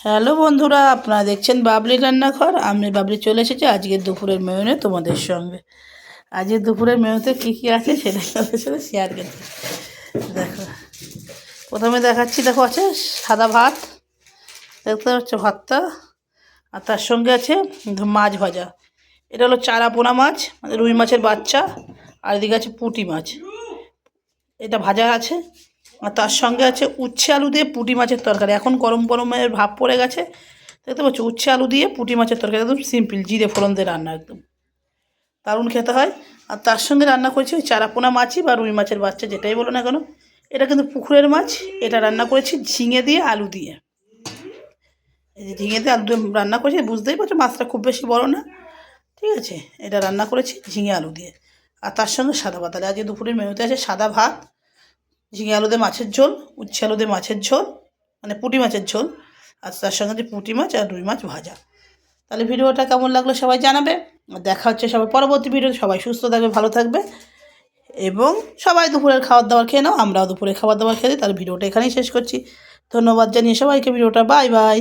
Hello বন্ধুরা, আপনারা দেখছেন বাবলি রান্নাঘর। আমি বাবলি চলে এসেছি আজকের দুপুরের মেনুতে তোমাদের সঙ্গে। আজকের দুপুরের মেনুতে কী কী আছে সেটাই তোমাদের সাথে শেয়ার করছি। দেখো, প্রথমে দেখাচ্ছি। দেখো, আছে সাদা ভাত, দেখতে পাচ্ছ ভাতটা, আর তার সঙ্গে আছে মাছ ভাজা। এটা হলো চারা পোনা মাছ, মানে রুই মাছের বাচ্চা, আর এদিকে আছে পুঁটি মাছ, এটা ভাজা আছে। আর তার সঙ্গে আছে উচ্ছে আলু দিয়ে পুঁটি মাছের তরকারি। এখন গরম গরমের ভাব পড়ে গেছে, দেখতে পাচ্ছ, উচ্ছে আলু দিয়ে পুঁটি মাছের তরকারি, একদম সিম্পল জিরে ফোড়ন দিয়ে রান্না, একদম দারুণ খেতে হয়। আর তার সঙ্গে রান্না করেছি ওই চারাপোনা মাছই বা রুই মাছের বাচ্চা, যেটাই বলো না কেন। এটা কিন্তু পুকুরের মাছ। এটা রান্না করেছি ঝিঙে দিয়ে আলু দিয়ে। এই যে ঝিঙে দিয়ে আলু দিয়ে রান্না করেছি, বুঝতেই পারছো মাছটা খুব বেশি বড় না, ঠিক আছে। এটা রান্না করেছি ঝিঙে আলু দিয়ে। আর তার সঙ্গে সাদা ভাত। তাহলে আজকে দুপুরের মেনুতে আছে সাদা ভাত, ঝিঙে আলু দিয়ে মাছের ঝোল, উচ্ছে আলু দিয়ে মাছের ঝোল, মানে পুঁটি মাছের ঝোল, আর তার সঙ্গে যে পুঁটি মাছ আর রুই মাছ ভাজা। তাহলে ভিডিওটা কেমন লাগলো সবাই জানাবে। দেখা হচ্ছে সবাই পরবর্তী ভিডিওতে। সবাই সুস্থ থাকবে, ভালো থাকবে, এবং সবাই দুপুরের খাবার দাবার খেয়ে নাও। আমরাও দুপুরে খাবার দাবার খেয়ে দিই। তাহলে ভিডিওটা এখানেই শেষ করছি। ধন্যবাদ জানিয়ে সবাইকে ভিডিওটা বাই বাই।